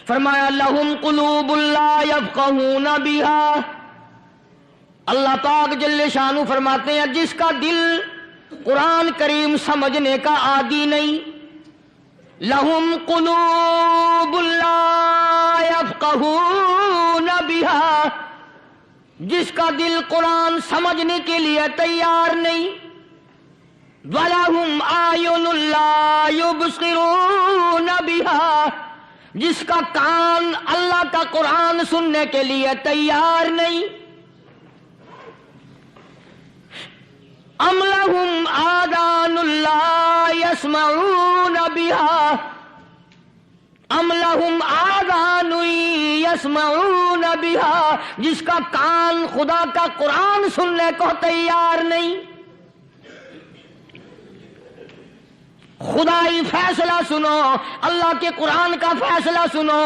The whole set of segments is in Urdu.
فرمایا لہم قلوب لا یفقہون بہا، اللہ پاک جل شانہ فرماتے ہیں جس کا دل قرآن کریم سمجھنے کا عادی نہیں، لہم قلوب لا یفقہون بہا، جس کا دل قرآن سمجھنے کے لیے تیار نہیں، وَلَهُمْ أَعْيُنٌ لَا يُبْصِرُونَ بِهَا، جس کا کان اللہ کا قرآن سننے کے لیے تیار نہیں، أَمْ لَهُمْ آذَانٌ لَا يَسْمَعُونَ بِهَا، أَمْ لَهُمْ آذَانٌ يَسْمَعُونَ بِهَا، جس کا کان خدا کا قرآن سننے کو تیار نہیں۔ خدائی فیصلہ سنو، اللہ کے قرآن کا فیصلہ سنو،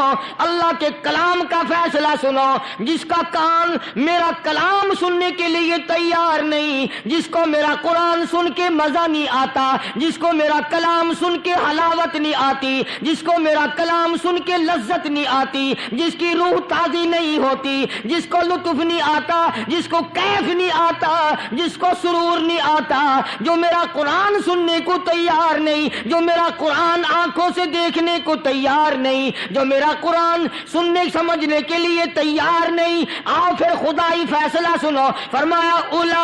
اللہ کے کلام کا فیصلہ سنو، جس کا کان میرا کلام سننے کے لیے تیار نہیں، جس کو میرا قرآن سن کے مزہ نہیں آتا، جس کو میرا کلام سن کے حلاوت نہیں آتی، جس کو میرا کلام سن کے لذت نہیں آتی، جس کی روح تازی نہیں ہوتی، جس کو لطف نہیں آتا، جس کو کیف نہیں آتا، جس کو سرور نہیں آتا، جو میرا قرآن سننے کو تیار نہیں، جو میرا قرآن آنکھوں سے دیکھنے کو تیار نہیں، جو میرا قرآن سننے سمجھنے کے لیے تیار نہیں، آؤ پھر خدائی فیصلہ سنو، فرمایا اولئک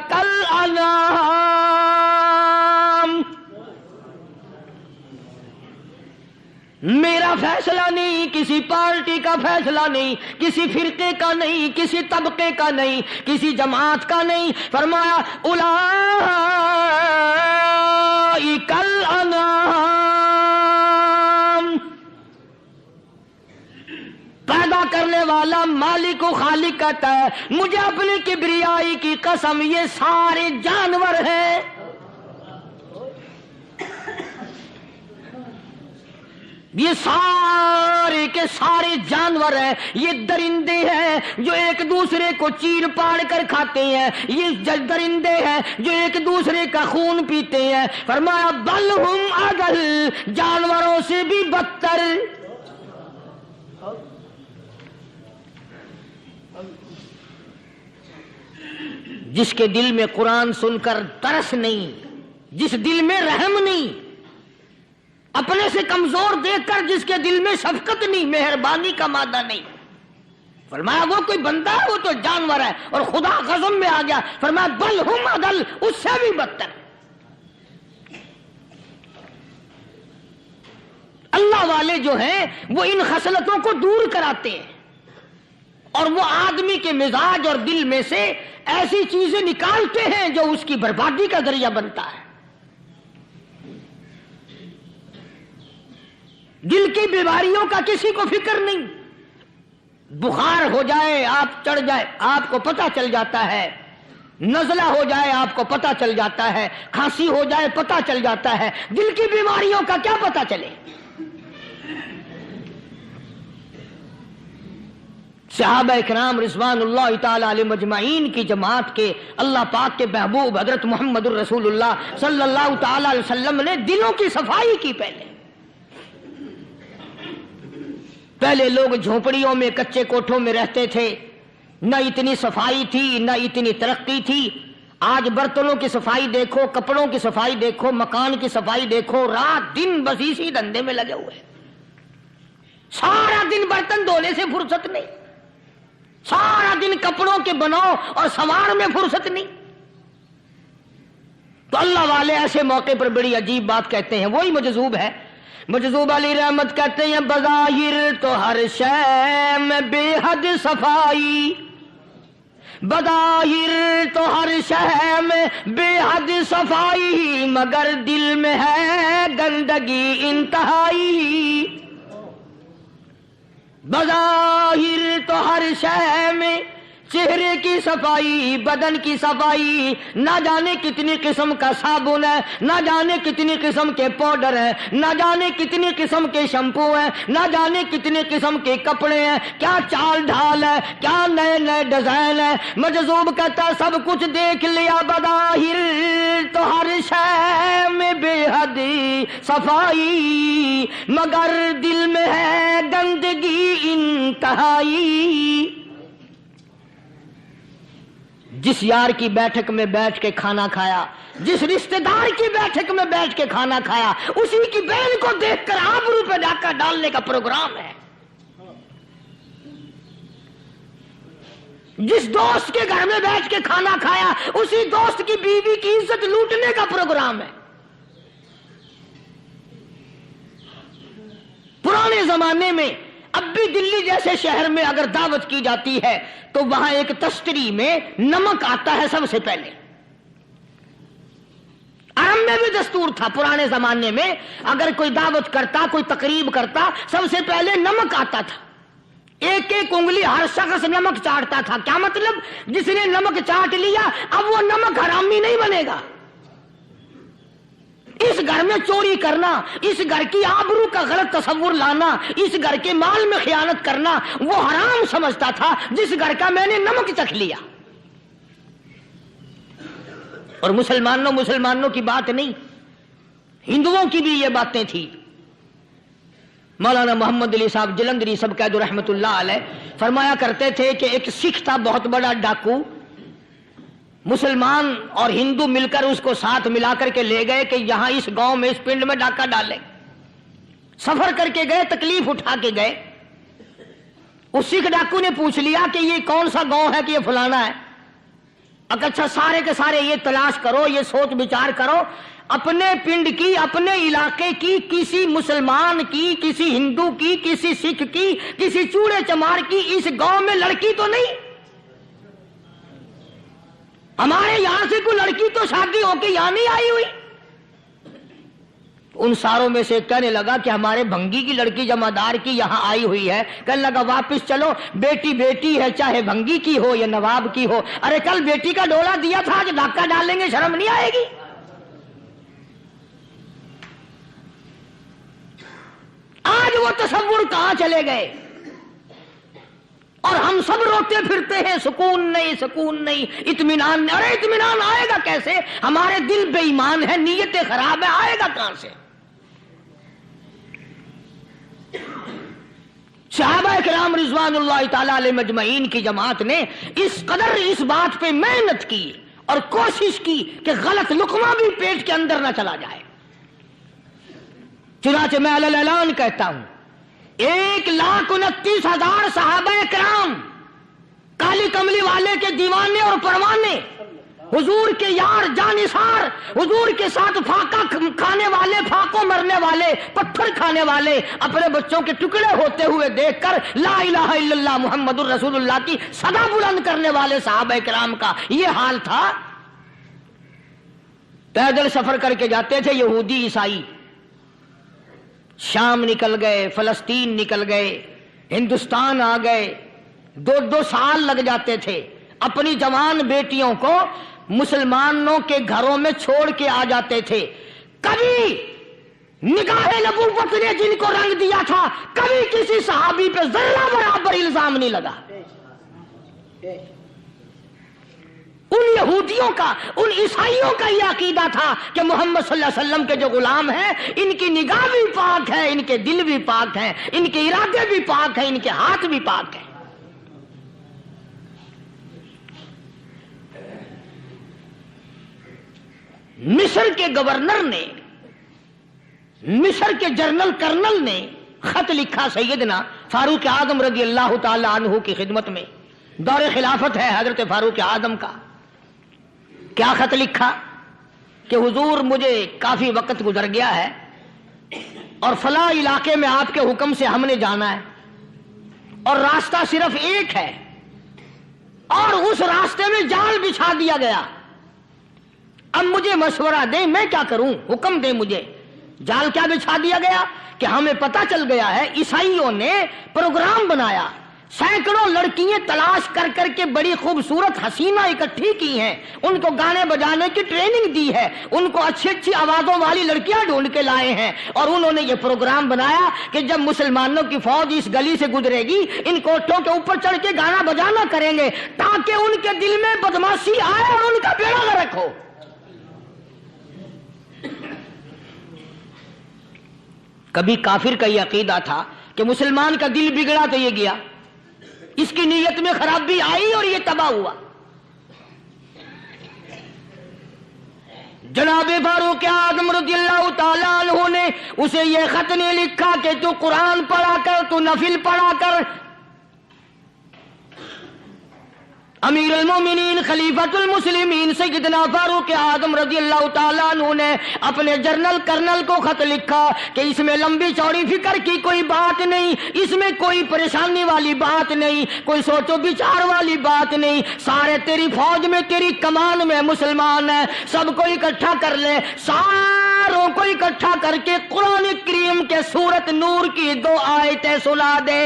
کالانعام، میرا فیصلہ نہیں، کسی پارٹی کا فیصلہ نہیں، کسی فرقے کا نہیں، کسی طبقے کا نہیں، کسی جماعت کا نہیں، فرمایا اولئک الانعام، پیدا کرنے والا مالک و خالق کہتا ہے مجھے اپنی کبریائی کی قسم یہ سارے جانور ہیں، یہ سارے کے سارے جانور ہیں، یہ درندے ہیں جو ایک دوسرے کو چیر پاڑ کر کھاتے ہیں، یہ درندے ہیں جو ایک دوسرے کا خون پیتے ہیں، فرمایا بل ہم اضل، جانوروں سے بھی بدتر۔ جس کے دل میں قرآن سن کر ترس نہیں، جس دل میں رحم نہیں، اپنے سے کمزور دیکھ کر جس کے دل میں شفقت نہیں، مہربانی کا مادہ نہیں، فرمایا وہ کوئی بندہ ہے، وہ تو جانور ہے، اور خدا غضب میں آ گیا، فرمایا بل ہم اضل، اس سے بھی بدتر۔ اللہ والے جو ہیں وہ ان خصلتوں کو دور کراتے ہیں، اور وہ آدمی کے مزاج اور دل میں سے ایسی چیزیں نکالتے ہیں جو اس کی بربادی کا ذریعہ بنتا ہے۔ دل کی بیماریوں کا کسی کو فکر نہیں، بخار ہو جائے آپ چڑھ جائے آپ کو پتہ چل جاتا ہے، نزلہ ہو جائے آپ کو پتہ چل جاتا ہے، کھانسی ہو جائے پتہ چل جاتا ہے، دل کی بیماریوں کا کیا پتہ چلے؟ صحابہ اکرام رضوان اللہ تعالی علیہ مجمعین کی جماعت کے اللہ پاک کے محبوب حضرت محمد الرسول اللہ صلی اللہ تعالی علیہ وسلم نے دلوں کی صفائی کی۔ پہلے لوگ جھونپڑیوں میں کچے کوٹھوں میں رہتے تھے، نہ اتنی صفائی تھی نہ اتنی ترقی تھی۔ آج برتنوں کی صفائی دیکھو، کپڑوں کی صفائی دیکھو، مکان کی صفائی دیکھو، رات دن بس اسی دھندے میں لگے ہوئے، سارا دن برتن دھونے سے فرصت نہیں، سارا دن کپڑوں کے بناؤ اور سنوار میں فرصت نہیں۔ تو اللہ والے ایسے موقع پر بڑی عجیب بات کہتے ہیں، وہی مجذوب ہے، مجذوب علی رحمت کہتے ہیں بظاہر تو ہر شے میں بے حد صفائی، بظاہر تو ہر شے میں بے حد صفائی، مگر دل میں ہے گندگی انتہائی، بظاہر تو ہر شے میں چہرے کی صفائی، بدن کی صفائی، نہ جانے کتنی قسم کا صابن ہے، نہ جانے کتنی قسم کے پاؤڈر ہیں، نہ جانے کتنی قسم کے شیمپو ہیں، نہ جانے کتنی قسم کے کپڑے ہیں، کیا چال ڈھال ہے، کیا نئے نئے ڈیزائن ہے۔ مجذوب کہتا ہے سب کچھ دیکھ لیا، بظاہر تو ہر شے میں بے حد صفائی، مگر دل میں ہے گندگی انتہائی. جس یار کی بیٹھک میں بیٹھ کے کھانا کھایا، جس رشتہ دار کی بیٹھک میں بیٹھ کے کھانا کھایا، اسی کی بہن کو دیکھ کر آبرو پہ ڈاکہ ڈالنے کا پروگرام ہے. جس دوست کے گھر میں بیٹھ کے کھانا کھایا، اسی دوست کی بیوی کی عزت لوٹنے کا پروگرام ہے. پرانے زمانے میں اب بھی دلی جیسے شہر میں اگر دعوت کی جاتی ہے تو وہاں ایک تشتری میں نمک آتا ہے سب سے پہلے. عرب میں بھی دستور تھا پرانے زمانے میں، اگر کوئی دعوت کرتا، کوئی تقریب کرتا، سب سے پہلے نمک آتا تھا. ایک ایک انگلی ہر شخص نمک چاٹتا تھا. کیا مطلب؟ جس نے نمک چاٹ لیا اب وہ نمک حرامی نہیں بنے گا. اس گھر میں چوری کرنا، اس گھر کی آبرو کا غلط تصور لانا، اس گھر کے مال میں خیانت کرنا وہ حرام سمجھتا تھا جس گھر کا میں نے نمک چکھ لیا. اور مسلمانوں کی بات نہیں، ہندوؤں کی بھی یہ باتیں تھی. مولانا محمد علی صاحب جلندری سب قید رحمت اللہ علیہ فرمایا کرتے تھے کہ ایک سکھ تھا بہت بڑا ڈاکو، مسلمان اور ہندو مل کر اس کو ساتھ ملا کر کے لے گئے کہ یہاں اس گاؤں میں اس پنڈ میں ڈاکہ ڈالے. سفر کر کے گئے، تکلیف اٹھا کے گئے. اس سکھ ڈاکو نے پوچھ لیا کہ یہ کون سا گاؤں ہے کہ یہ فلانا ہے. اچھا سارے کے سارے یہ تلاش کرو، یہ سوچ بچار کرو، اپنے پنڈ کی، اپنے علاقے کی، کسی مسلمان کی، کسی ہندو کی، کسی سکھ کی، کسی چوڑے چمار کی اس گاؤں میں لڑکی تو نہیں؟ ہمارے یہاں سے کوئی لڑکی تو شادی ہو کے یہاں نہیں آئی ہوئی. ان ساروں میں سے کہنے لگا کہ ہمارے بھنگی کی لڑکی جمعدار کی یہاں آئی ہوئی ہے. کہنے لگا واپس چلو، بیٹی بیٹی ہے چاہے بھنگی کی ہو یا نواب کی ہو. ارے کل بیٹی کا ڈولا دیا تھا، آج ڈاکہ ڈالیں گے، شرم نہیں آئے گی؟ آج وہ تصور کہاں چلے گئے؟ اور ہم سب روتے پھرتے ہیں سکون نہیں، سکون نہیں، اطمینان نہیں. ارے اطمینان آئے گا کیسے؟ ہمارے دل بے ایمان ہے، نیتیں خراب ہے، آئے گا کہاں سے؟ صحابہ کرام رضوان اللہ تعالی علیہ مجمعین کی جماعت نے اس قدر اس بات پہ محنت کی اور کوشش کی کہ غلط لقمہ بھی پیٹ کے اندر نہ چلا جائے. چنانچہ میں علی الاعلان کہتا ہوں 1,29,000 صحابہ کرام، کالی کملی والے کے دیوانے اور پروانے، حضور کے یار جانثار، حضور کے ساتھ پھاقا کھانے والے، پھاقوں مرنے والے، پتھر کھانے والے، اپنے بچوں کے ٹکڑے ہوتے ہوئے دیکھ کر لا الہ الا اللہ محمد الرسول اللہ کی صدا بلند کرنے والے صحابہ کرام کا یہ حال تھا. پیدل سفر کر کے جاتے تھے یہودی عیسائی، شام نکل گئے، فلسطین نکل گئے، ہندوستان آ گئے، 2 سال لگ جاتے تھے. اپنی جوان بیٹیوں کو مسلمانوں کے گھروں میں چھوڑ کے آ جاتے تھے. کبھی نگاہ نبوت نے جن کو رنگ دیا تھا، کبھی کسی صحابی پہ ذرہ برابر الزام نہیں لگا. ان یہودیوں کا، ان عیسائیوں کا یہ عقیدہ تھا کہ محمد صلی اللہ علیہ وسلم کے جو غلام ہیں ان کی نگاہ بھی پاک ہے، ان کے دل بھی پاک ہیں، ان کے ارادے بھی پاک ہیں، ان کے ہاتھ بھی پاک ہیں. مصر کے گورنر نے، مصر کے جنرل کرنل نے خط لکھا سیدنا فاروق اعظم رضی اللہ تعالی عنہ کی خدمت میں. دور خلافت ہے حضرت فاروق اعظم کا. کیا خط لکھا کہ حضور مجھے کافی وقت گزر گیا ہے اور فلاں علاقے میں آپ کے حکم سے ہم نے جانا ہے اور راستہ صرف ایک ہے اور اس راستے میں جال بچھا دیا گیا. اب مجھے مشورہ دیں میں کیا کروں، حکم دیں مجھے. جال کیا بچھا دیا گیا کہ ہمیں پتہ چل گیا ہے عیسائیوں نے پروگرام بنایا، سینکڑوں لڑکیاں تلاش کر کر کے بڑی خوبصورت حسینہ اکٹھی کی ہیں، ان کو گانے بجانے کی ٹریننگ دی ہے، ان کو اچھی اچھی آوازوں والی لڑکیاں ڈھونڈ کے لائے ہیں اور انہوں نے یہ پروگرام بنایا کہ جب مسلمانوں کی فوج اس گلی سے گزرے گی ان کوٹھوں کے اوپر چڑھ کے گانا بجانا کریں گے تاکہ ان کے دل میں بدماشی آئے اور ان کا بیڑا غرق ہو. کبھی کافر کا یہ عقیدہ تھا کہ مسلمان کا دل بگڑا تو یہ گیا، اس کی نیت میں خرابی آئی اور یہ تباہ ہوا۔ جناب فاروق اعظم رضی اللہ تعالیٰ عنہ نے اسے یہ خط نہیں لکھا کہ تو قرآن پڑھا کر، تو نفل پڑھا کر۔ امیر المومنین خلیفۃ المسلمین سیدنا فاروق اعظم رضی اللہ تعالیٰ عنہ نے اپنے جنرل کرنل کو خط لکھا کہ اس میں لمبی چوڑی فکر کی کوئی بات نہیں، اس میں کوئی پریشانی والی بات نہیں، کوئی سوچ و بچار والی بات نہیں، سارے تیری فوج میں، تیری کمان میں مسلمان ہیں، سب کو اکٹھا کر لے، ساروں کو اکٹھا کر کے قرآن کریم کے سورۃ نور کی 2 آیتیں سنا دے۔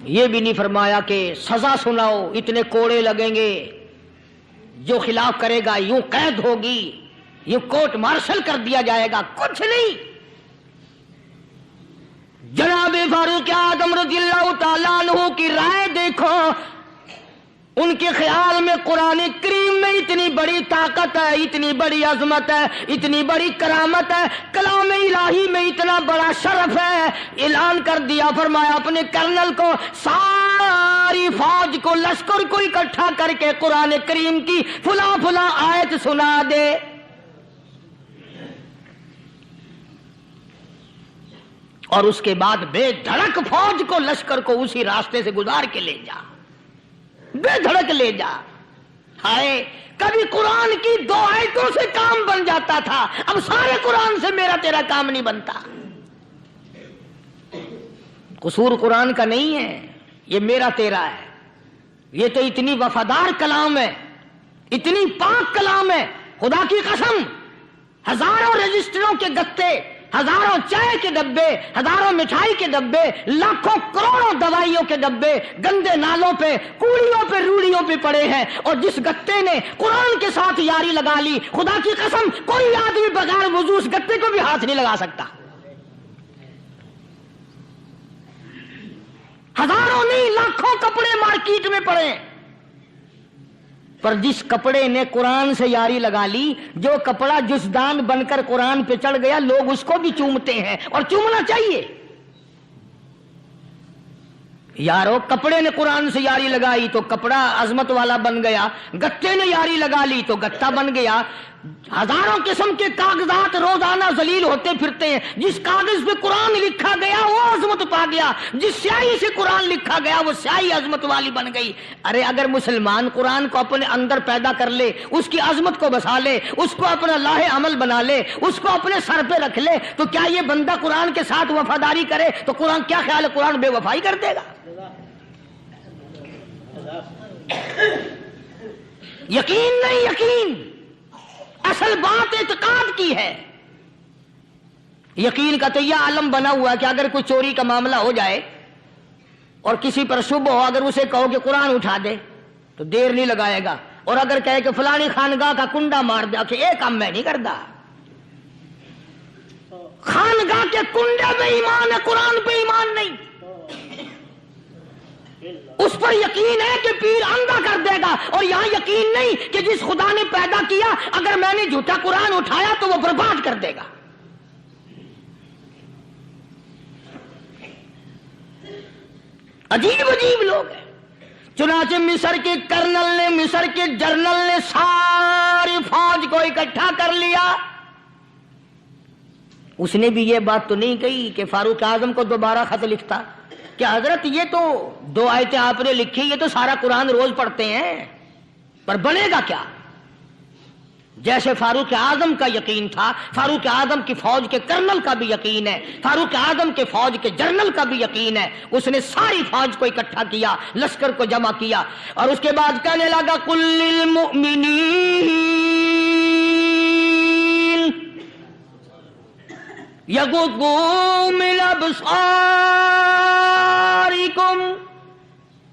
یہ بھی نہیں فرمایا کہ سزا سناؤ، اتنے کوڑے لگیں گے، جو خلاف کرے گا یوں قید ہوگی، یوں کورٹ مارشل کر دیا جائے گا، کچھ نہیں۔ جناب فاروق اعظم رضی اللہ تعالیٰ عنہ کی رائے دیکھو، ان کے خیال میں قرآن کریم میں اتنی بڑی طاقت ہے، اتنی بڑی عظمت ہے، اتنی بڑی کرامت ہے، کلام الہی میں اتنا بڑا شرف ہے۔ اعلان کر دیا، فرمایا اپنے کرنل کو ساری فوج کو، لشکر کو اکٹھا کر کے قرآن کریم کی فلاں فلاں آیت سنا دے۔ اور اس کے بعد بے دھڑک فوج کو، لشکر کو اسی راستے سے گزار کے لے جا، بے دھڑک لے جا۔ ہائے، کبھی قرآن کی 2 آیتوں سے کام بن جاتا تھا، اب سارے قرآن سے میرا تیرا کام نہیں بنتا۔ قصور قرآن کا نہیں ہے، یہ میرا تیرا ہے۔ یہ تو اتنی وفادار کلام ہے، اتنی پاک کلام ہے، خدا کی قسم، ہزاروں رجسٹروں کے گتے، ہزاروں چائے کے ڈبے، ہزاروں مٹھائی کے ڈبے، لاکھوں کروڑوں دوائیوں کے ڈبے گندے نالوں پہ، کوڑیوں پہ، روڑیوں پہ پڑے ہیں، اور جس گتے نے قرآن کے ساتھ یاری لگا لی، خدا کی قسم کوئی آدمی بغیر وضو اس گتے کو بھی ہاتھ نہیں لگا سکتا۔ ہزاروں نہیں، لاکھوں کپڑے مارکیٹ میں پڑے ہیں، پر جس کپڑے نے قرآن سے یاری لگا لی، جو کپڑا جسدان بن کر قرآن پہ چڑھ گیا، لوگ اس کو بھی چومتے ہیں، اور چومنا چاہیے۔ یارو، کپڑے نے قرآن سے یاری لگائی تو کپڑا عظمت والا بن گیا، گتے نے یاری لگا لی تو گتا بن گیا۔ ہزاروں قسم کے کاغذات روزانہ ذلیل ہوتے پھرتے ہیں، جس کاغذ پہ قرآن لکھا گیا وہ عظمت پا گیا، جس سیاہی سے قرآن لکھا گیا وہ سیاہی عظمت والی بن گئی۔ ارے اگر مسلمان قرآن کو اپنے اندر پیدا کر لے، اس کی عظمت کو بسا لے، اس کو اپنا لاہ عمل بنا لے، اس کو اپنے سر پہ رکھ لے، تو کیا یہ بندہ قرآن کے ساتھ وفاداری کرے تو قرآن، کیا خیال ہے قرآن بے وفائی کر دے گا؟ یقین نہیں، یقین، اصل بات اعتقاد کی ہے۔ یقین کا تو یہ عالم بنا ہوا کہ اگر کوئی چوری کا معاملہ ہو جائے اور کسی پر شبہ ہو، اگر اسے کہو کہ قرآن اٹھا دے تو دیر نہیں لگائے گا، اور اگر کہے کہ فلانی خانگاہ کا کنڈا مار دے کہ یہ کام میں نہیں کرتا۔ خانگاہ کے کنڈے پہ ایمان ہے، قرآن پہ ایمان نہیں۔ اس پر یقین ہے کہ پیر اندھا کر دے گا، اور یہاں یقین نہیں کہ جس خدا نے پیدا کیا اگر میں نے جھوٹا قرآن اٹھایا تو وہ برباد کر دے گا۔ عجیب عجیب لوگ ہیں۔ چنانچہ مصر کے کرنل نے، مصر کے جنرل نے ساری فوج کو اکٹھا کر لیا۔ اس نے بھی یہ بات تو نہیں کہی کہ فاروق اعظم کو دوبارہ خط لکھتا کہ حضرت یہ تو 2 آیتیں آپ نے لکھی، یہ تو سارا قرآن روز پڑھتے ہیں، پر بنے گا کیا؟ جیسے فاروق اعظم کا یقین تھا، فاروق اعظم کی فوج کے کرنل کا بھی یقین ہے، فاروق اعظم کے فوج کے جنرل کا بھی یقین ہے۔ اس نے ساری فوج کو اکٹھا کیا، لشکر کو جمع کیا، اور اس کے بعد کہنے لگا قل للمؤمنین یغضوا من ابصارکم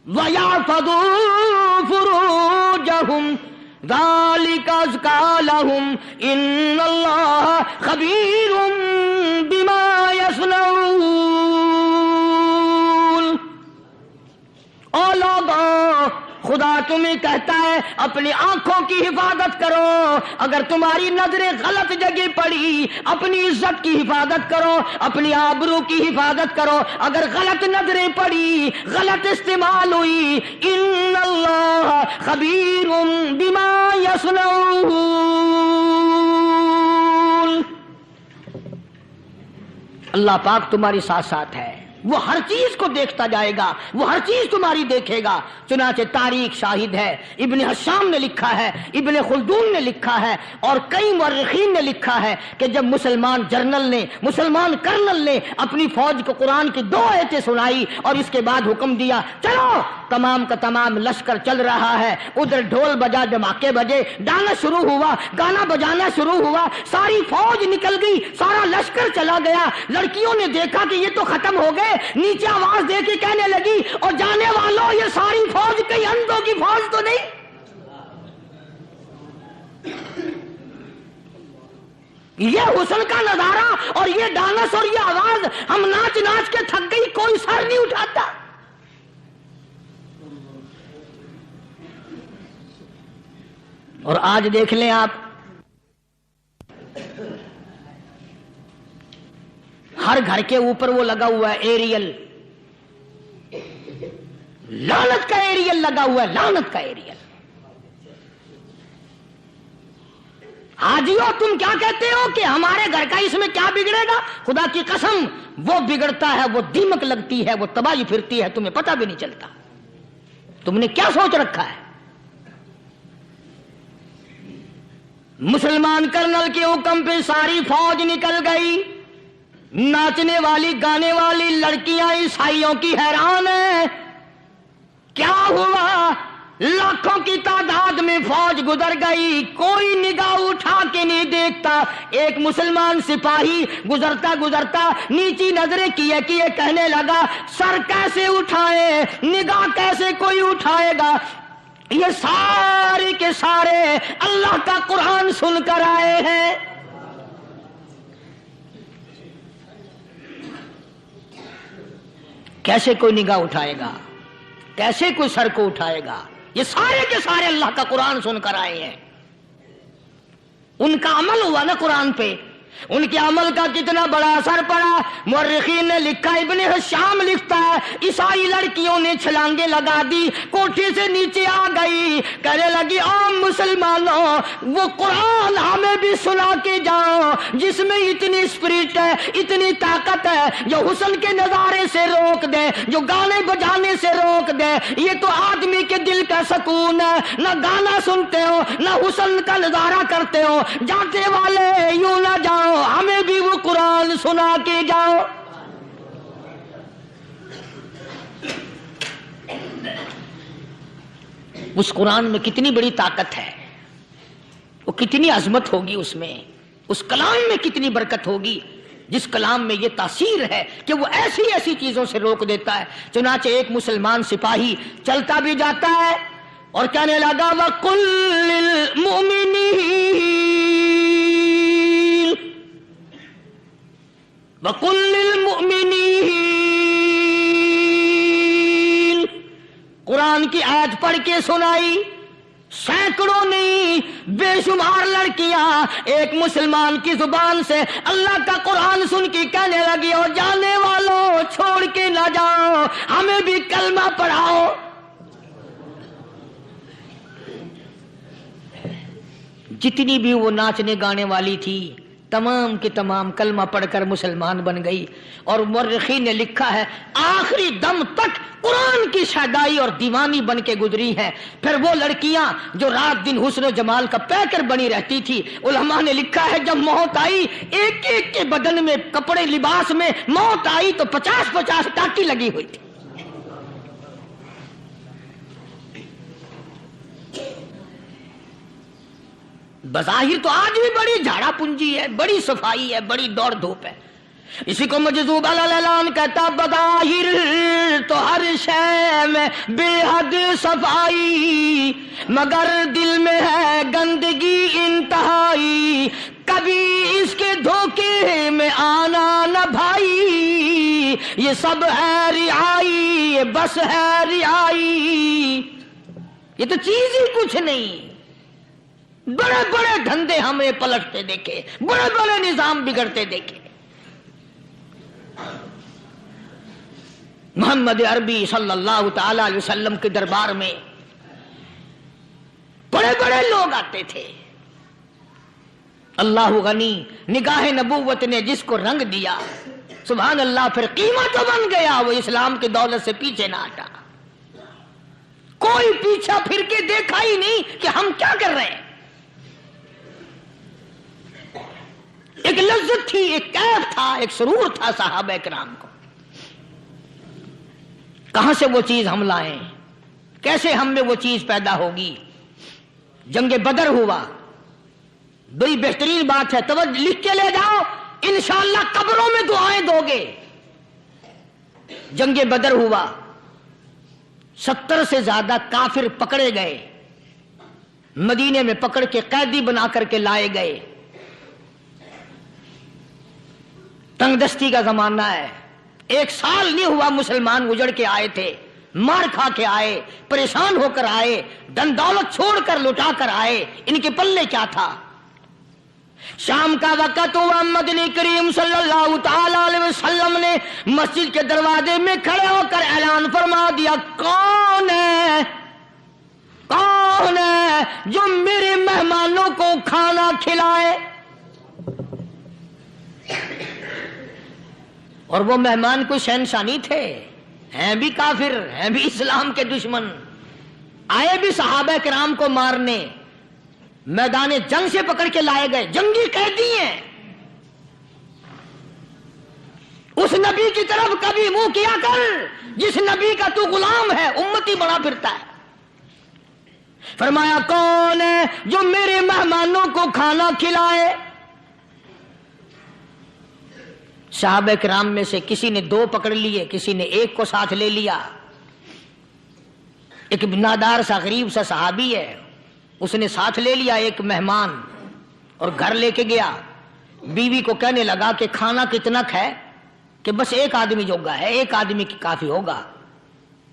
ویحفظوا فروجہم ذالک ازکی لہم ان اللہ خبیر بما یصنعون۔ او لوگو، خدا تمہیں کہتا ہے اپنی آنکھوں کی حفاظت کرو، اگر تمہاری نظریں غلط جگہ پڑی اپنی عزت کی حفاظت کرو، اپنی آبرو کی حفاظت کرو، اگر غلط نظریں پڑی غلط استعمال ہوئی، ان اللہ خبیر بما یصنعون، اللہ پاک تمہارے ساتھ ساتھ ہے، وہ ہر چیز کو دیکھتا جائے گا، وہ ہر چیز تمہاری دیکھے گا۔ چنانچہ تاریخ شاہد ہے، ابن حشام نے لکھا ہے، ابن خلدون نے لکھا ہے، اور کئی مورخین نے لکھا ہے کہ جب مسلمان کرنل نے اپنی فوج کو قرآن کی 2 آیتیں سنائی اور اس کے بعد حکم دیا چلو، تمام کا تمام لشکر چل رہا ہے، ادھر ڈھول بجا، دھماکے بجے، گانا شروع ہوا، گانا بجانا شروع ہوا، ساری فوج نکل گئی، سارا لشکر چلا گیا، لڑکیوں نے دیکھا کہ یہ تو ختم ہو گئے، نیچے آواز دے کے کہنے لگی اور جانے والوں یہ ساری فوج کئی اندھوں کی فوج تو نہیں؟ یہ حسن کا نظارہ اور یہ ڈانس اور یہ آواز، ہم ناچ ناچ کے تھک گئی، کوئی سر نہیں اٹھاتا۔ اور آج دیکھ لیں آپ، ہر گھر کے اوپر وہ لگا ہوا ہے ایریل، لعنت کا ایریل لگا ہوا ہے، لعنت کا ایریل۔ حاجیو تم کیا کہتے ہو کہ ہمارے گھر کا اس میں کیا بگڑے گا؟ خدا کی قسم وہ بگڑتا ہے، وہ دیمک لگتی ہے، وہ تباہی پھرتی ہے، تمہیں پتہ بھی نہیں چلتا۔ تم نے کیا سوچ رکھا ہے؟ مسلمان کرنل کے حکم پہ ساری فوج نکل گئی، ناچنے والی گانے والی لڑکیاں عیسائیوں کی حیران ہیں، کیا ہوا؟ لاکھوں کی تعداد میں فوج گزر گئی، کوئی نگاہ اٹھا کے نہیں دیکھتا۔ ایک مسلمان سپاہی گزرتا گزرتا نیچی نظریں کیے کیے کہنے لگا سر کیسے اٹھائے، نگاہ کیسے کوئی اٹھائے گا؟ یہ سارے کے سارے اللہ کا قرآن سن کر آئے ہیں۔ کیسے کوئی نگاہ اٹھائے گا؟ کیسے کوئی سر کو اٹھائے گا؟ یہ سارے کے سارے اللہ کا قرآن سن کر آئے ہیں۔ ان کا عمل ہوا نا قرآن پہ، ان کے عمل کا کتنا بڑا اثر پڑا۔ مورخین نے لکھا، ابن حشام لکھتا ہے عیسائی لڑکیوں نے چھلانگیں لگا دی، کوٹھی سے نیچے آ گئی، کہنے لگی عام مسلمانوں وہ قرآن ہمیں بھی سنا کے جاؤ جس میں اتنی اسپرٹ ہے، اتنی طاقت ہے، جو حسن کے نظارے سے روک دے، جو گانے بجانے سے روک دے۔ یہ تو آدمی کے دل کا سکون ہے، نہ گانا سنتے ہو نہ حسن کا نظارہ کرتے ہو، جاتے والے یوں نہ جاؤ، ہمیں بھی وہ قرآن سنا کے جاؤ۔ اس قرآن میں کتنی بڑی طاقت ہے، وہ کتنی عظمت ہوگی، اس میں اس کلام میں کتنی برکت ہوگی، جس کلام میں یہ تاثیر ہے کہ وہ ایسی ایسی چیزوں سے روک دیتا ہے۔ چنانچہ ایک مسلمان سپاہی چلتا بھی جاتا ہے اور کہنے لگا وَقُلْ لِلْمُؤْمِنِينَ وَقُلْ لِلْمُؤْمِنِينَ، قرآن کی آیت پڑھ کے سنائی، سینکڑوں نہیں بے شمار لڑکیاں ایک مسلمان کی زبان سے اللہ کا قرآن سن کے کہنے لگی اور جانے والوں چھوڑ کے نہ جاؤ، ہمیں بھی کلمہ پڑھاؤ۔ جتنی بھی وہ ناچنے گانے والی تھی تمام کے تمام کلمہ پڑھ کر مسلمان بن گئی، اور مورخین نے لکھا ہے آخری دم تک قرآن کی شیدائی اور دیوانی بن کے گزری ہیں۔ پھر وہ لڑکیاں جو رات دن حسن و جمال کا پیکر بنی رہتی تھی، علماء نے لکھا ہے جب موت آئی ایک ایک کے بدن میں کپڑے لباس میں موت آئی تو 50-50 ٹاٹی لگی ہوئی تھی۔ بظاہر تو آج بھی بڑی جھاڑا پنجی ہے، بڑی صفائی ہے، بڑی دوڑ دھوپ ہے۔ اسی کو مجذوب الاعلان کہتا بظاہر تو ہر شے میں بے حد صفائی، مگر دل میں ہے گندگی انتہائی، کبھی اس کے دھوکے میں آنا نہ بھائی، یہ سب ہے رعائی، بس ہے رعائی، یہ تو چیز ہی کچھ نہیں. بڑے بڑے دھندے ہمیں پلٹتے دیکھے, بڑے بڑے نظام بگڑتے دیکھے. محمد عربی صلی اللہ تعالی علیہ وسلم کے دربار میں بڑے بڑے لوگ آتے تھے. اللہ غنی, نگاہ نبوت نے جس کو رنگ دیا, سبحان اللہ, پھر قیمت تو بن گیا, وہ اسلام کی دولت سے پیچھے نہ ہٹا. کوئی پیچھا پھر کے دیکھا ہی نہیں کہ ہم کیا کر رہے ہیں. ایک لذت تھی, ایک کیف تھا, ایک سرور تھا صحابہ کرام کو. کہاں سے وہ چیز ہم لائیں, کیسے ہم میں وہ چیز پیدا ہوگی. جنگ بدر ہوا, بڑی بہترین بات ہے, توجہ لکھ کے لے جاؤ, انشاءاللہ قبروں میں دعائیں دو گے. جنگ بدر ہوا, 70 سے زیادہ کافر پکڑے گئے, مدینے میں پکڑ کے قیدی بنا کر کے لائے گئے. تنگ دستی کا زمانہ ہے, 1 سال نہیں ہوا مسلمان اجڑ کے آئے تھے, مار کھا کے آئے, پریشان ہو کر آئے, دن دولت چھوڑ کر لٹا کر آئے. ان کے پلے کیا تھا. شام کا وقت ہوا, مدنی کریم صلی اللہ تعالی علیہ وسلم نے مسجد کے دروازے میں کھڑے ہو کر اعلان فرما دیا, کون ہے جو میرے مہمانوں کو کھانا کھلائے. اور وہ مہمان کوئی شہنشاہ نہیں تھے, ہیں بھی کافر, ہیں بھی اسلام کے دشمن, آئے بھی صحابہ کرام کو مارنے, میدان جنگ سے پکڑ کے لائے گئے, جنگی قیدی ہیں. اس نبی کی طرف کبھی منہ کیا کر جس نبی کا تو غلام ہے, امتی بنا پھرتا ہے. فرمایا کون ہے جو میرے مہمانوں کو کھانا کھلائے. صحابہ کرام میں سے کسی نے 2 پکڑ لیے, کسی نے 1 کو ساتھ لے لیا. ایک نادار سا غریب سا صحابی ہے, اس نے ساتھ لے لیا ایک مہمان اور گھر لے کے گیا. بیوی کو کہنے لگا کہ کھانا کتنا ہے, کہ بس 1 آدمی جوگا ہے, 1 آدمی کی کافی ہوگا.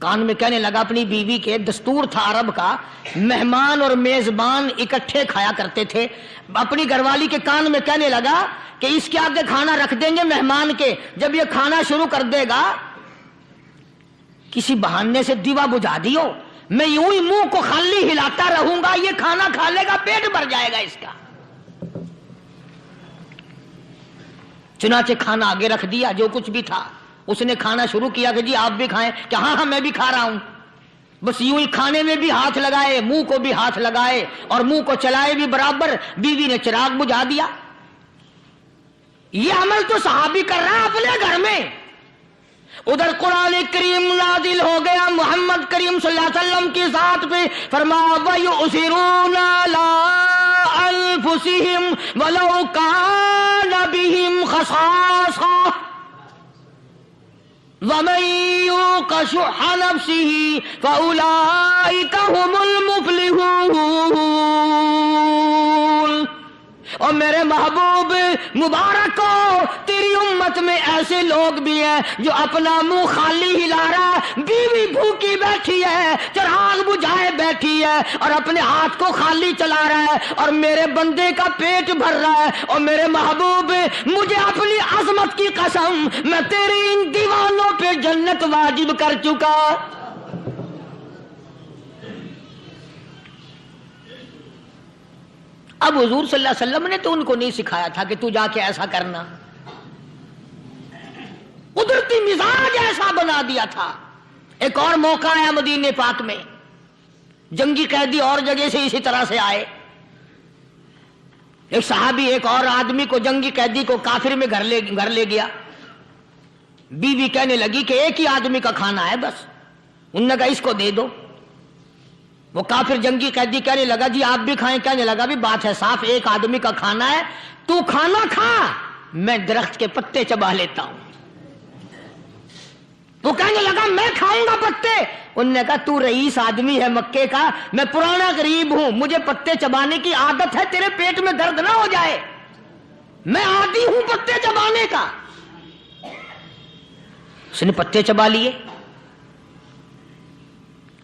کان میں کہنے لگا اپنی بیوی کے, دستور تھا عرب کا, مہمان اور میزبان اکٹھے کھایا کرتے تھے. اپنی گھر والی کے کان میں کہنے لگا کہ اس کے آگے کھانا رکھ دیں گے مہمان کے, جب یہ کھانا شروع کر دے گا کسی بہانے سے دیوا بجھا دیو, میں یوں ہی منہ کو خالی ہلاتا رہوں گا, یہ کھانا کھا لے گا, پیٹ بھر جائے گا اس کا. چنانچہ کھانا آگے رکھ دیا, جو کچھ بھی تھا. اس نے کھانا شروع کیا کہ جی آپ بھی کھائیں, کہ ہاں میں بھی کھا رہا ہوں. بس یوں ہی کھانے میں بھی ہاتھ لگائے, منہ کو بھی ہاتھ لگائے, اور منہ کو چلائے بھی برابر. بیوی نے چراغ بجھا دیا. یہ عمل تو صحابی کر رہا ہے اپنے گھر میں. ادھر قرآن کریم نازل ہو گیا محمد کریم صلی اللہ علیہ وسلم کی ذات پہ, فرمایا وَيُؤْثِرُونَ عَلَىٰ أَنفُسِهِمْ وَلَوْ كَانَ بِهِمْ خَصَاصَةٌ وَمَن يُوقَ شُحَّ نَفْسِهِ فَأُولَٰئِكَ هُمُ الْمُفْلِحُونَ. اور میرے محبوب مبارک کو, تیری امت میں ایسے لوگ بھی ہیں جو اپنا منہ خالی ہلا رہا ہے, بیوی بھوکی بیٹھی ہے, چراغ بجھائے بیٹھی ہے, اور اپنے ہاتھ کو خالی چلا رہا ہے, اور میرے بندے کا پیٹ بھر رہا ہے. اور میرے محبوب, مجھے اپنی عظمت کی قسم, میں تیرے ان دیوانوں پہ جنت واجب کر چکا. اب حضور صلی اللہ علیہ وسلم نے تو ان کو نہیں سکھایا تھا کہ تو جا کے ایسا کرنا, قدرتی مزاج ایسا بنا دیا تھا. ایک اور موقع آیا مدینے پاک میں, جنگی قیدی اور جگہ سے اسی طرح سے آئے. ایک صحابی ایک اور آدمی کو, جنگی قیدی کو کافر میں گھر لے گیا. بیوی کہنے لگی کہ 1 ہی آدمی کا کھانا ہے بس. انہوں نے کہا اس کو دے دو. وہ کافر جنگی قیدی کہنے لگا جی آپ بھی کھائیں. کہنے لگا بھی بات ہے صاف, 1 آدمی کا کھانا ہے, تو کھانا کھا, میں درخت کے پتے چبا لیتا ہوں. وہ کہنے لگا میں کھاؤں گا پتے. انہوں نے کہا تو رئیس آدمی ہے مکے کا, میں پرانا غریب ہوں, مجھے پتے چبانے کی عادت ہے, تیرے پیٹ میں درد نہ ہو جائے, میں عادی ہوں پتے چبانے کا. اس نے پتے چبا لیے.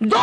2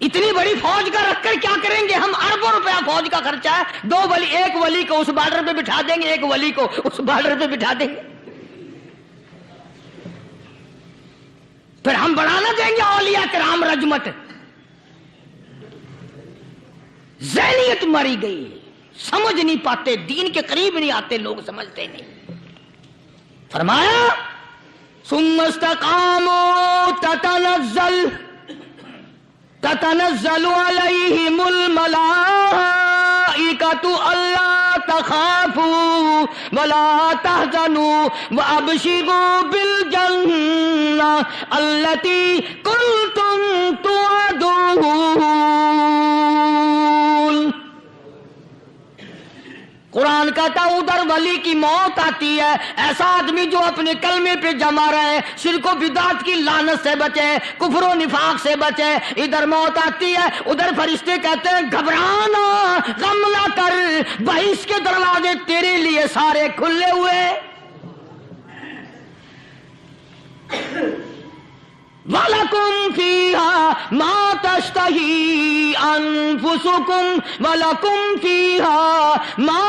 اتنی بڑی فوج کا رکھ کر کیا کریں گے ہم؟ اربوں روپیہ فوج کا خرچہ ہے، دو ولی، ایک ولی کو اس بارڈر پہ بٹھا دیں گے، ایک ولی کو اس بارڈر پہ بٹھا دیں گے، پھر ہم بڑھانا دیں گے اولیاء کرام رجمت؟ ذہنیت ماری گئی، سمجھ نہیں پاتے، دین کے قریب نہیں آتے لوگ، سمجھتے نہیں۔ فرمایا ثم استقاموا تتنزل علیہم الملائکۃ الا تخافوا ولا تحزنوا وابشروا بالجنہ التی کنتم توعدون۔ قرآن کہتا ہے ادھر ولی کی موت آتی ہے، ایسا آدمی جو اپنے کلمے پہ جمع رہے، شرک و بدعت کی لعنت سے بچے، کفر و نفاق سے بچے، ادھر موت آتی ہے، ادھر فرشتے کہتے ہیں گھبرانا، غم نہ کر، بہشت کے دروازے تیرے لیے سارے کھلے ہوئے۔ وَلَكُمْ فِيهَا مَا تَشْتَهِي أَنفُسُكُمْ وَلَكُمْ فِيهَا مَا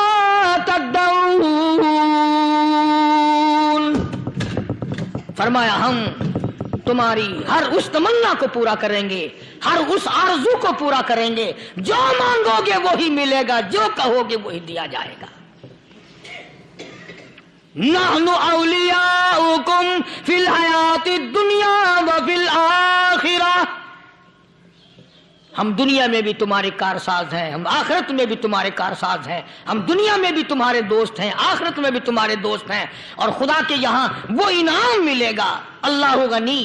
تَدَّعُونَ۔ فرمایا ہم تمہاری ہر اس تمنا کو پورا کریں گے، ہر اس آرزو کو پورا کریں گے، جو مانگو گے وہی ملے گا، جو کہو گے وہی دیا جائے گا۔ نحن اولیاؤکم فی الحیات الدنیا وفی الآخرہ، ہم دنیا میں بھی تمہارے کارساز ہیں، ہم آخرت میں بھی تمہارے کارساز ہیں، ہم دنیا میں بھی تمہارے دوست ہیں، آخرت میں بھی تمہارے دوست ہیں، اور خدا کے یہاں وہ انعام ملے گا۔ اللہ غنی،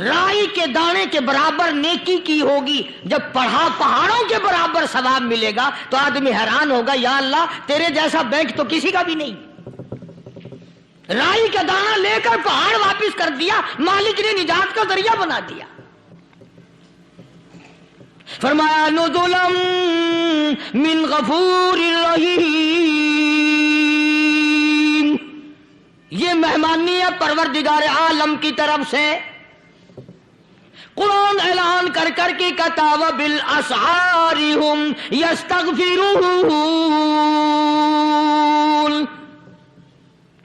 رائی کے دانے کے برابر نیکی کی ہوگی، جب پہاڑوں کے برابر ثواب ملے گا تو آدمی حیران ہوگا، یا اللہ تیرے جیسا بینک تو کسی کا بھی نہیں۔ رائی کا دانہ لے کر پہاڑ واپس کر دیا، مالک نے نجات کا ذریعہ بنا دیا۔ فرمایا نزلا من غفور رحیم، یہ مہمانی ہے پروردگار عالم کی طرف سے۔ قرآن اعلان کر کر کے کہتا وبالاسحار هم یستغفرون۔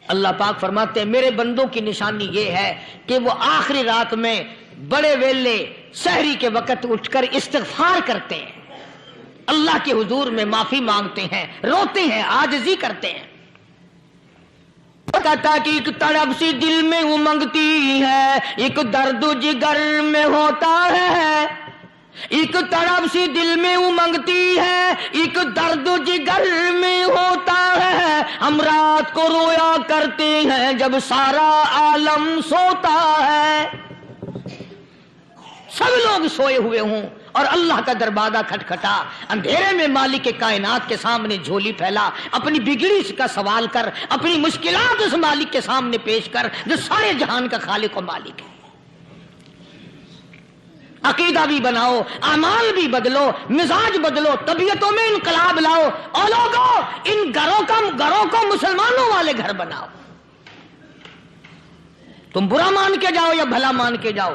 اللہ پاک فرماتے ہیں میرے بندوں کی نشانی یہ ہے کہ وہ آخری رات میں بڑے ویلے سحری کے وقت اٹھ کر استغفار کرتے ہیں، اللہ کے حضور میں معافی مانگتے ہیں، روتے ہیں، عاجزی کرتے ہیں۔ کہتا کہ ایک تڑپ سی دل میں امنگتی ہے، ایک درد جگر میں ہوتا ہے، ایک تڑپ سی دل میں امنگتی ہے، ایک درد جگر میں ہوتا ہے، ہم رات کو رویا کرتے ہیں جب سارا عالم سوتا ہے۔ سب لوگ سوئے ہوئے ہوں اور اللہ کا دروازہ کھٹکھٹا، اندھیرے میں مالک کائنات کے سامنے جھولی پھیلا، اپنی بگڑی کا سوال کر، اپنی مشکلات اس مالک کے سامنے پیش کر جو سارے جہان کا خالق و مالک ہے۔ عقیدہ بھی بناؤ، اعمال بھی بدلو، مزاج بدلو، طبیعتوں میں انقلاب لاؤ، اور لوگوں ان گھروں کو مسلمانوں والے گھر بناؤ۔ تم برا مان کے جاؤ یا بھلا مان کے جاؤ،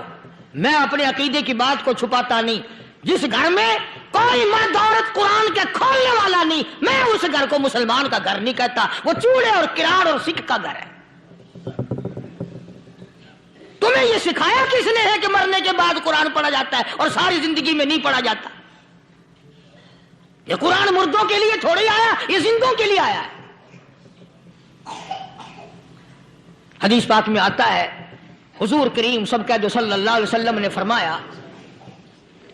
میں اپنے عقیدے کی بات کو چھپاتا نہیں۔ جس گھر میں کوئی مرد عورت قرآن کے کھولنے والا نہیں، میں اس گھر کو مسلمان کا گھر نہیں کہتا، وہ چوڑے اور کراڑ اور سکھ کا گھر ہے۔ تمہیں یہ سکھایا کس نے ہے کہ مرنے کے بعد قرآن پڑھا جاتا ہے اور ساری زندگی میں نہیں پڑھا جاتا؟ یہ قرآن مردوں کے لیے تھوڑی آیا، یہ زندوں کے لیے آیا ہے۔ حدیث پاک میں آتا ہے حضور کریم سب کہہ دو صلی اللہ علیہ وسلم نے فرمایا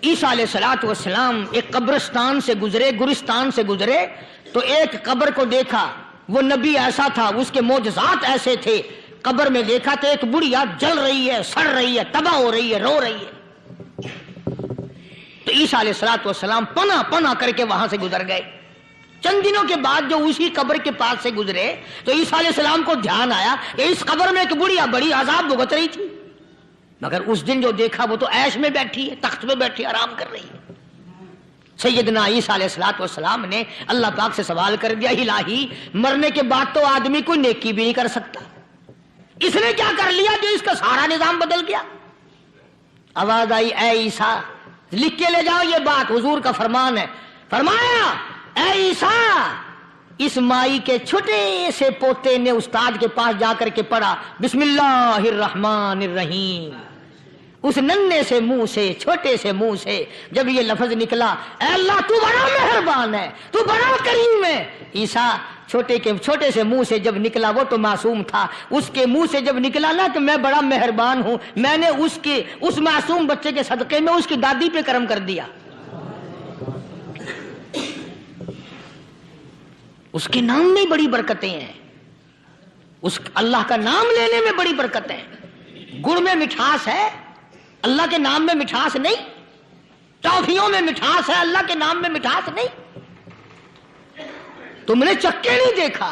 عیسیٰ علیہ السلام ایک قبرستان سے گزرے، گورستان سے گزرے تو ایک قبر کو دیکھا، وہ نبی ایسا تھا، اس کے معجزات ایسے تھے۔ قبر میں دیکھا تو ایک بڑھیا جل رہی ہے، سڑ رہی ہے، تباہ ہو رہی ہے، رو رہی ہے۔ تو عیسیٰ علیہ السلام پناہ کر کے وہاں سے گزر گئے۔ چند دنوں کے بعد جو اسی قبر کے پاس سے گزرے تو عیسیٰ علیہ السلام کو دھیان آیا کہ اس قبر میں ایک بڑھیا بڑی عذاب بھگت رہی تھی، مگر اس دن جو دیکھا وہ تو عیش میں بیٹھی ہے، تخت میں بیٹھی آرام کر رہی ہے۔ سیدنا عیسیٰ علیہ السلام نے اللہ پاک سے سوال کر دیا، الہی مرنے کے بعد تو آدمی کوئی نیکی بھی نہیں کر سکتا، اس نے کیا کر لیا جو اس کا سارا نظام بدل گیا؟ آواز آئی، اے عیسیٰ لکھ کے لے جاؤ، یہ بات حضور کا فرمان ہے۔ فرمایا اے عیسیٰ، اس مائی کے چھوٹے سے پوتے نے استاد کے پاس جا کر کے پڑھا بسم اللہ الرحمن الرحیم، اس ننھے سے منہ سے، چھوٹے سے منہ سے جب یہ لفظ نکلا، اے اللہ تو بڑا مہربان ہے، تو بڑا کریم ہے۔ عیسیٰ چھوٹے سے منہ سے جب نکلا، وہ تو معصوم تھا، اس کے منہ سے جب نکلا نا کہ میں بڑا مہربان ہوں، میں نے اس معصوم بچے کے صدقے میں اس کی دادی پہ کرم کر دیا۔ اس کے نام میں بڑی برکتیں ہیں، اس اللہ کا نام لینے میں بڑی برکتیں ہیں۔ گڑ میں مٹھاس ہے، اللہ کے نام میں مٹھاس نہیں۔ ٹافیوں میں مٹھاس ہے، اللہ کے نام میں مٹھاس نہیں۔ تم نے چکھ کے نہیں دیکھا،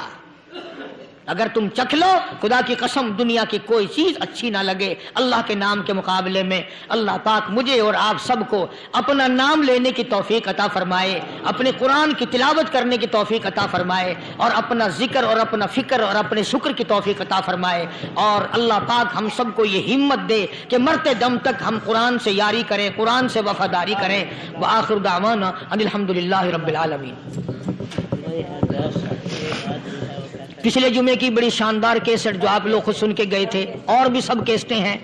اگر تم چکھ لو، خدا کی قسم دنیا کی کوئی چیز اچھی نہ لگے اللہ کے نام کے مقابلے میں۔ اللہ پاک مجھے اور آپ سب کو اپنا نام لینے کی توفیق عطا فرمائے، اپنے قرآن کی تلاوت کرنے کی توفیق عطا فرمائے، اور اپنا ذکر اور اپنا فکر اور اپنے شکر کی توفیق عطا فرمائے، اور اللہ پاک ہم سب کو یہ ہمت دے کہ مرتے دم تک ہم قرآن سے یاری کریں، قرآن سے وفاداری کریں۔ وآخر دعوانا ان الحمدللہ رب العالمین۔ پچھلے جمعے کی بڑی شاندار کیسٹ جو آپ لوگ خود سن کے گئے تھے، اور بھی سب کیسٹیں ہیں،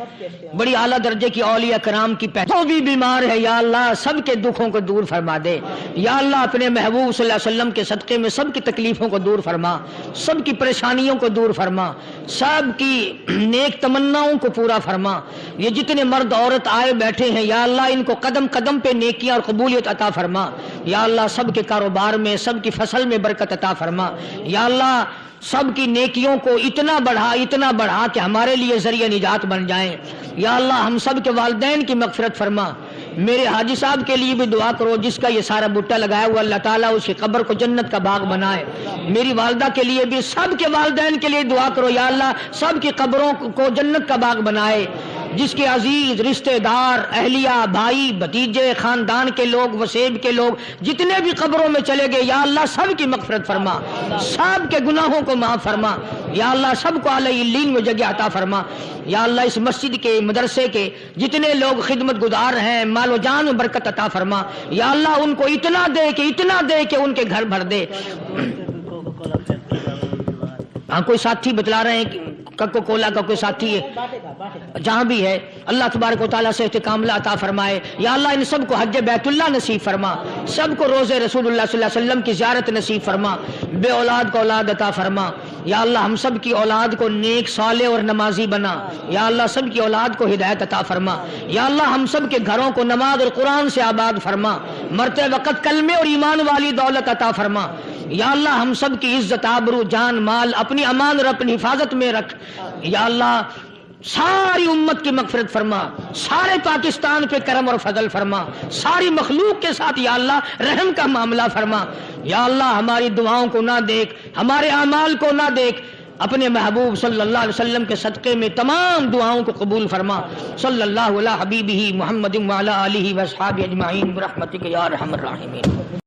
بڑی اعلیٰ درجے کی اولیاء کرام کی جو بھی بیمار ہے یا اللہ سب کے دکھوں کو دور فرما دے، یا اللہ اپنے محبوب صلی اللہ علیہ وسلم کے صدقے میں سب کی تکلیفوں کو دور فرما، سب کی پریشانیوں کو دور فرما، سب کی نیک تمناؤں کو پورا فرما۔ یہ جتنے مرد عورت آئے بیٹھے ہیں یا اللہ ان کو قدم قدم پہ نیکیاں اور قبولیت عطا فرما، یا اللہ سب کے کاروبار میں، سب کی فصل میں برکت عطا فرما، یا اللہ سب کی نیکیوں کو اتنا بڑھا کہ ہمارے لیے ذریعہ نجات بن جائیں۔ یا اللہ ہم سب کے والدین کی مغفرت فرما۔ میرے حاجی صاحب کے لیے بھی دعا کرو، جس کا یہ سارا بٹا لگایا ہوا، اللہ تعالیٰ اس کی قبر کو جنت کا باغ بنائے۔ میری والدہ کے لیے بھی، سب کے والدین کے لیے دعا کرو، یا اللہ سب کی قبروں کو جنت کا باغ بنائے۔ جس کے عزیز رشتہ دار، اہلیہ، بھائی، بھتیجے، خاندان کے لوگ، وسیب کے لوگ جتنے بھی قبروں میں چلے گئے، یا اللہ سب کی مغفرت فرما، سب کے گناہوں کو معاف فرما، یا اللہ سب کو اعلی علین میں جگہ عطا فرما۔ یا اللہ اس مسجد کے، مدرسے کے جتنے لوگ خدمت گزار ہیں، مال و جان میں برکت عطا فرما، یا اللہ ان کو اتنا دے کہ ان کے گھر بھر دے۔ ہاں کوئی ساتھی بتلا رہے ہیں کوکو کولا کا کوئی ساتھی ہے، جہاں بھی ہے اللہ تبارک و تعالیٰ سے استقامت عطا فرمائے۔ یا اللہ ان سب کو حج بیت اللہ نصیب فرما، سب کو روزے رسول اللہ صلی اللہ علیہ وسلم کی زیارت نصیب فرما، بے اولاد کو اولاد عطا فرما۔ یا اللہ ہم سب کی اولاد کو نیک، صالح اور نمازی بنا، یا اللہ سب کی اولاد کو ہدایت عطا فرما۔ یا اللہ ہم سب کے گھروں کو نماز اور قرآن سے آباد فرما، مرتے وقت کلمے اور ایمان والی دولت عطا فرما۔ یا اللہ ہم سب کی عزت، آبرو، جان، مال اپنی امان اور اپنی حفاظت میں رکھ۔ یا اللہ ساری امت کی مغفرت فرما، سارے پاکستان پہ کرم اور فضل فرما، ساری مخلوق کے ساتھ یا اللہ رحم کا معاملہ فرما۔ یا اللہ ہماری دعاؤں کو نہ دیکھ، ہمارے اعمال کو نہ دیکھ، اپنے محبوب صلی اللہ علیہ وسلم کے صدقے میں تمام دعاؤں کو قبول فرما۔ صلی اللہ علی حبیبہ محمد وعلی آلہ واصحابہ اجمعین برحمتک یا ارحم الراحمین۔